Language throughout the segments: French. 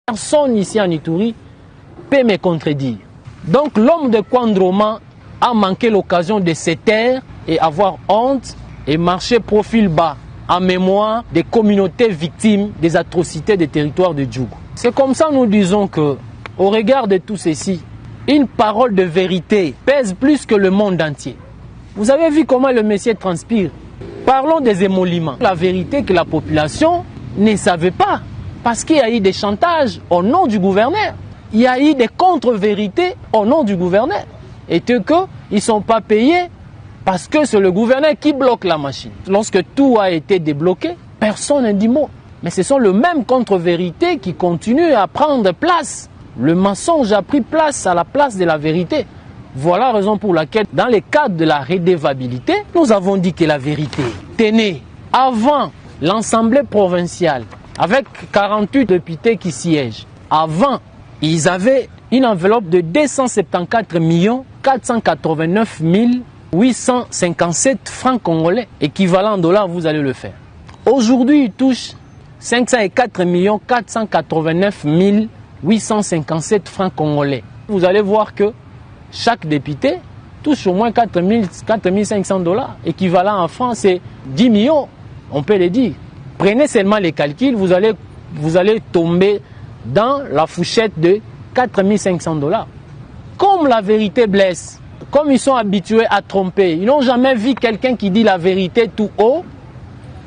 Personne ici en Ituri peut me contredire. Donc l'homme de Kwandroma a manqué l'occasion de se taire et avoir honte et marcher profil bas en mémoire des communautés victimes des atrocités des territoires de Djougou. C'est comme ça que nous disons que, au regard de tout ceci, une parole de vérité pèse plus que le monde entier. Vous avez vu comment le monsieur transpire. Parlons des émoluments. La vérité que la population ne savait pas. Parce qu'il y a eu des chantages au nom du gouverneur. Il y a eu des contre-vérités au nom du gouverneur. Et qu'ils ne sont pas payés parce que c'est le gouverneur qui bloque la machine. Lorsque tout a été débloqué, personne n'a dit mot. Mais ce sont les mêmes contre-vérités qui continuent à prendre place. Le mensonge a pris place à la place de la vérité. Voilà la raison pour laquelle, dans le cadre de la redevabilité, nous avons dit que la vérité tenait avant l'Assemblée provinciale, avec 48 députés qui siègent. Avant, ils avaient une enveloppe de 274 489 857 francs congolais, équivalent en dollars, vous allez le faire. Aujourd'hui, ils touchent 504 489 857 francs congolais. Vous allez voir que chaque député touche au moins 4 500 dollars, équivalent en francs, c'est 10 millions, on peut le dire. Prenez seulement les calculs, vous allez tomber dans la fourchette de 4 500 dollars. Comme la vérité blesse, comme ils sont habitués à tromper, ils n'ont jamais vu quelqu'un qui dit la vérité tout haut,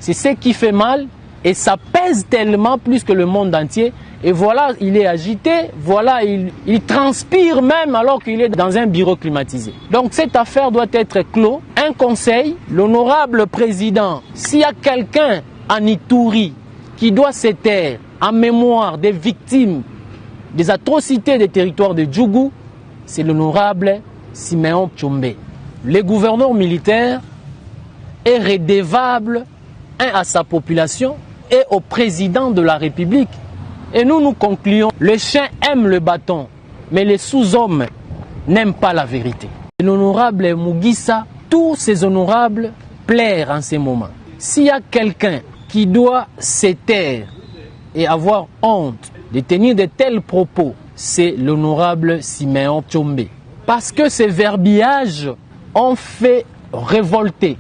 c'est ce qui fait mal et ça pèse tellement plus que le monde entier. Et voilà, il est agité, voilà, il transpire même alors qu'il est dans un bureau climatisé. Donc cette affaire doit être close. Un conseil, l'honorable président, s'il y a quelqu'un en Ituri qui doit se taire en mémoire des victimes des atrocités des territoires de Djougou, c'est l'honorable Siméon Tshombe. Le gouverneur militaire est redevable à sa population et au président de la République. Et nous concluons, le chien aime le bâton, mais les sous-hommes n'aiment pas la vérité. L'honorable Mugisa, tous ces honorables plairent en ces moments. S'il y a quelqu'un qui doit se taire et avoir honte de tenir de tels propos, c'est l'honorable Siméon Tshombe. Parce que ces verbiages ont fait révolter,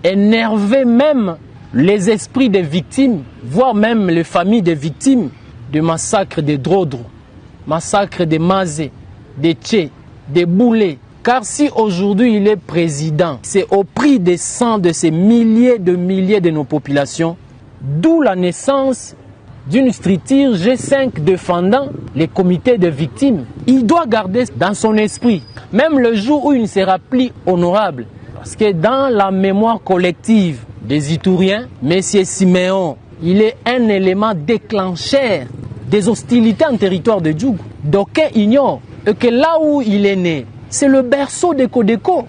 énerver même les esprits des victimes, voire même les familles des victimes du massacre des Drodro, massacre des Mazé, des Tché, des Boulé. Car si aujourd'hui il est président, c'est au prix des sangs de ces milliers de nos populations, d'où la naissance d'une structure G5 défendant les comités de victimes. Il doit garder dans son esprit, même le jour où il ne sera plus honorable, parce que dans la mémoire collective des Ituriens, M. Siméon, il est un élément déclencheur des hostilités en territoire de Djougou. D'aucuns ignorent que là où il est né, c'est le berceau des Codeco.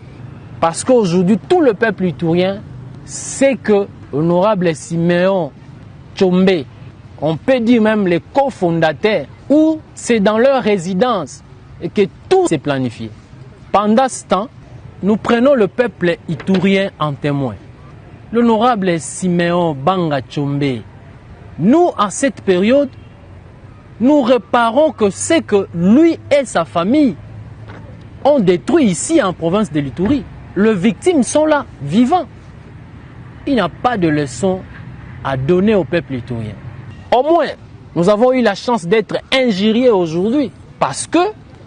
Parce qu'aujourd'hui, tout le peuple iturien sait que l'honorable Siméon Tshombe, on peut dire même les cofondateurs, où c'est dans leur résidence et que tout s'est planifié. Pendant ce temps, nous prenons le peuple iturien en témoin. L'honorable Siméon Banga Tshombe, nous, en cette période, nous réparons que c'est que lui et sa famille ont détruit ici en province de l'Ituri. Les victimes sont là, vivants. Il n'y a pas de leçon à donner au peuple iturien. Au moins, nous avons eu la chance d'être injuriés aujourd'hui parce que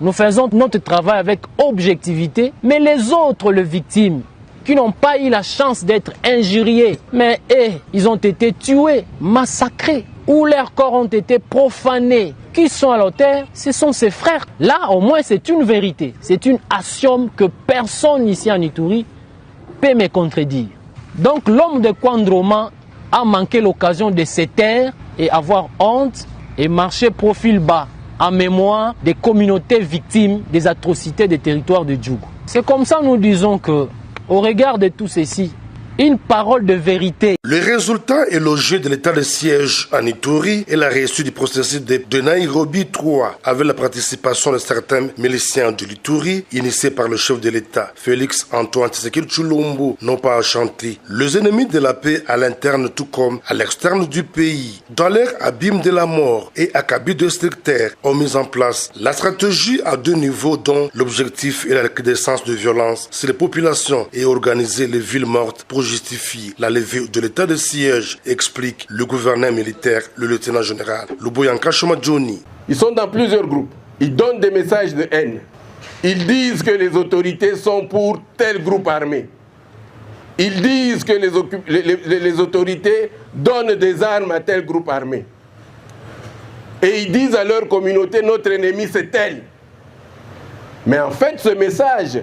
nous faisons notre travail avec objectivité, mais les autres, les victimes, qui n'ont pas eu la chance d'être injuriés, mais ils ont été tués, massacrés, ou leurs corps ont été profanés, qui sont à l'auteur, ce sont ses frères. Là, au moins, c'est une vérité. C'est une axiome que personne ici en Ituri peut me contredire. Donc, l'homme de Kwandroma a manqué l'occasion de se taire et avoir honte et marcher profil bas en mémoire des communautés victimes des atrocités des territoires de Djougou. C'est comme ça que nous disons que, au regard de tout ceci, une parole de vérité Le résultat est logé de l'état de siège en Ituri et la réussite du processus de Nairobi 3 avec la participation de certains miliciens de l'Ituri initiés par le chef de l'État, Félix Antoine Tshisekedi Tshilombo, n'ont pas chanté. Les ennemis de la paix à l'interne tout comme à l'externe du pays, dans leur abîme de la mort et acabit destructeur, ont mis en place la stratégie à 2 niveaux dont l'objectif est la recrudescence de violence sur les populations et organiser les villes mortes pour justifier la levée de l'état de siège, explique le gouverneur militaire, le lieutenant-général Luboyanka Shomadjoni. Ils sont dans plusieurs groupes. Ils donnent des messages de haine. Ils disent que les autorités sont pour tel groupe armé. Ils disent que les autorités donnent des armes à tel groupe armé. Et ils disent à leur communauté, notre ennemi c'est tel. Mais en fait, ce message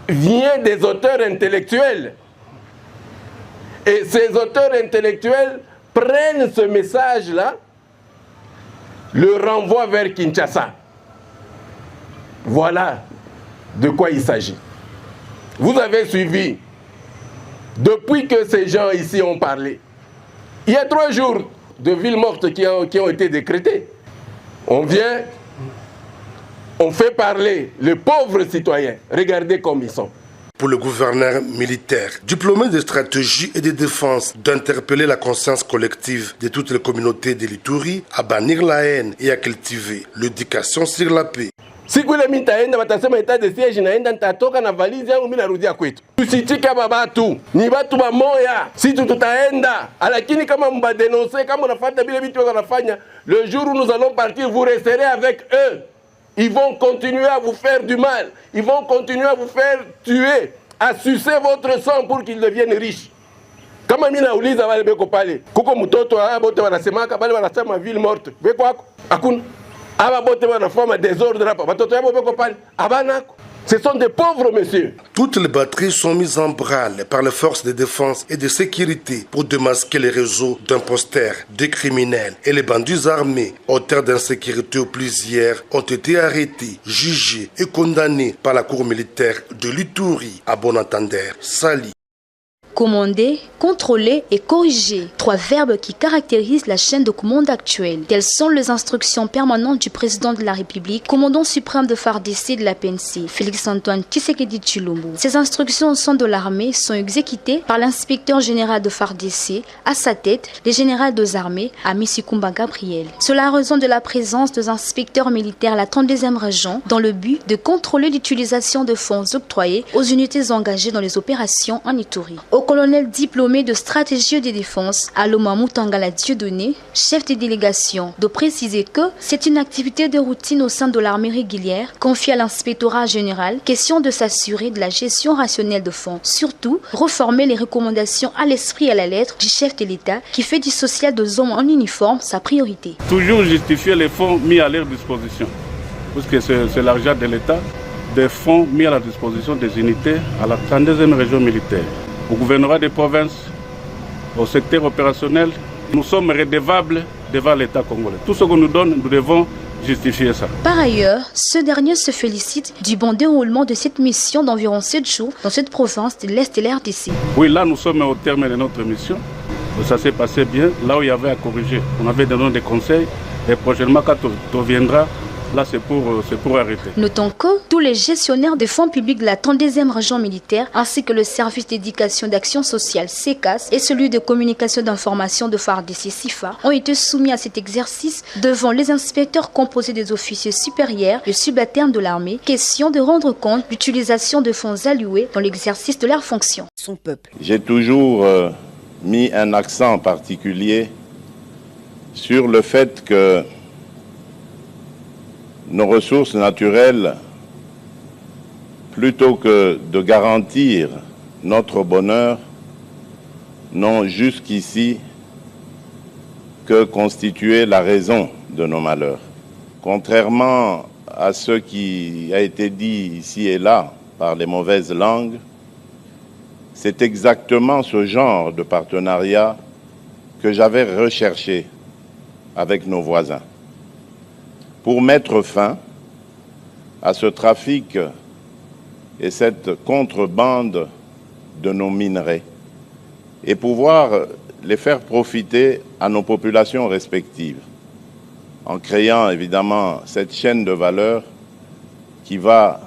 vient des auteurs intellectuels. Et ces auteurs intellectuels prennent ce message-là, le renvoient vers Kinshasa. Voilà de quoi il s'agit. Vous avez suivi, depuis que ces gens ici ont parlé, il y a 3 jours de villes mortes qui ont été décrétées. On vient, on fait parler les pauvres citoyens. Regardez comme ils sont. Pour le gouverneur militaire, diplômé de stratégie et de défense, d'interpeller la conscience collective de toutes les communautés de l'Ituri, à bannir la haine et à cultiver l'éducation sur la paix. Siku ile mitaenda watasema etat de siege naenda nitatoka na valizi yangu mimi narudia kwetu. Tusichike babatu, ni watu wa moya, sisi tutaenda. Lakini kama mbadenoncer, kama unafuata vile vitu wanafanya, le jour où nous allons partir, vous resterez avec eux. Ils vont continuer à vous faire du mal. Ils vont continuer à vous faire tuer, à sucer votre sang pour qu'ils deviennent riches. Kama mimi nauliza wale beko pale, kuko mtoto bote wanasemaka bale wanasema ville morte. Beko hako? Hakuna. Aba bote wanafanya désordre hapa. Watoto yao beko pale, abanako. Ce sont des pauvres messieurs. Toutes les batteries sont mises en branle par les forces de défense et de sécurité pour démasquer les réseaux d'imposteurs, de criminels et les bandits armés. Auteurs d'insécurité ou plusieurs ont été arrêtés, jugés et condamnés par la cour militaire de l'Ituri à bon entendeur. Sali. Commander, contrôler et corriger. 3 verbes qui caractérisent la chaîne de commande actuelle. Telles sont les instructions permanentes du président de la République, commandant suprême de FARDC de la PNC, Félix Antoine Tshisekedi Tshilombo. Ces instructions au sein de l'armée sont exécutées par l'inspecteur général de FARDC, à sa tête, le général des armées, Amici Kumba Gabriel. Cela a raison de la présence des inspecteurs militaires à la 32e région, dans le but de contrôler l'utilisation de fonds octroyés aux unités engagées dans les opérations en Ituri. Au colonel diplômé de stratégie de défense, Aloma Mutangala Dieudonné, chef de délégation, de préciser que c'est une activité de routine au sein de l'armée régulière, confiée à l'inspectorat général, question de s'assurer de la gestion rationnelle de fonds. Surtout, reformer les recommandations à l'esprit et à la lettre du chef de l'État qui fait du social des hommes en uniforme sa priorité. Toujours justifier les fonds mis à leur disposition, parce que c'est l'argent de l'État, des fonds mis à la disposition des unités à la 32e région militaire. Au gouvernorat des provinces, au secteur opérationnel, nous sommes redevables devant l'État congolais. Tout ce qu'on nous donne, nous devons justifier ça. Par ailleurs, ce dernier se félicite du bon déroulement de cette mission d'environ 7 jours dans cette province de l'Est de l'RDC. Oui, là nous sommes au terme de notre mission. Ça s'est passé bien, là où il y avait à corriger. On avait donné des conseils et prochainement quand on reviendra, là c'est pour arrêter. Notons que tous les gestionnaires des fonds publics de la 32e région militaire ainsi que le service d'éducation d'action sociale SECAS et celui de communication d'information de FARDC SIFA ont été soumis à cet exercice devant les inspecteurs composés des officiers supérieurs et subalternes de l'armée, question de rendre compte de l'utilisation de fonds alloués dans l'exercice de leurs fonctions. Son peuple. J'ai toujours mis un accent particulier sur le fait que nos ressources naturelles, plutôt que de garantir notre bonheur, n'ont jusqu'ici que constitué la raison de nos malheurs. Contrairement à ce qui a été dit ici et là par les mauvaises langues, c'est exactement ce genre de partenariat que j'avais recherché avec nos voisins, pour mettre fin à ce trafic et cette contrebande de nos minerais et pouvoir les faire profiter à nos populations respectives, en créant évidemment cette chaîne de valeur qui va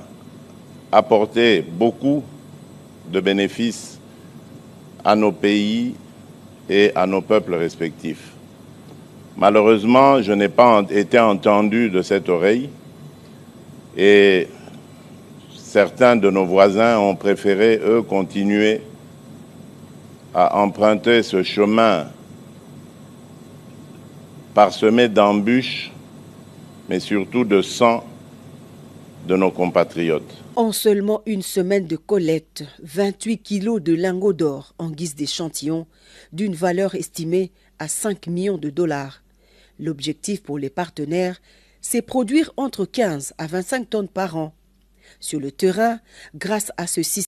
apporter beaucoup de bénéfices à nos pays et à nos peuples respectifs. Malheureusement, je n'ai pas été entendu de cette oreille et certains de nos voisins ont préféré, eux, continuer à emprunter ce chemin parsemé d'embûches, mais surtout de sang de nos compatriotes. En seulement une semaine de collecte, 28 kilos de lingots d'or en guise d'échantillon d'une valeur estimée à 5 millions de dollars. L'objectif pour les partenaires, c'est produire entre 15 à 25 tonnes par an. Sur le terrain, grâce à ce système,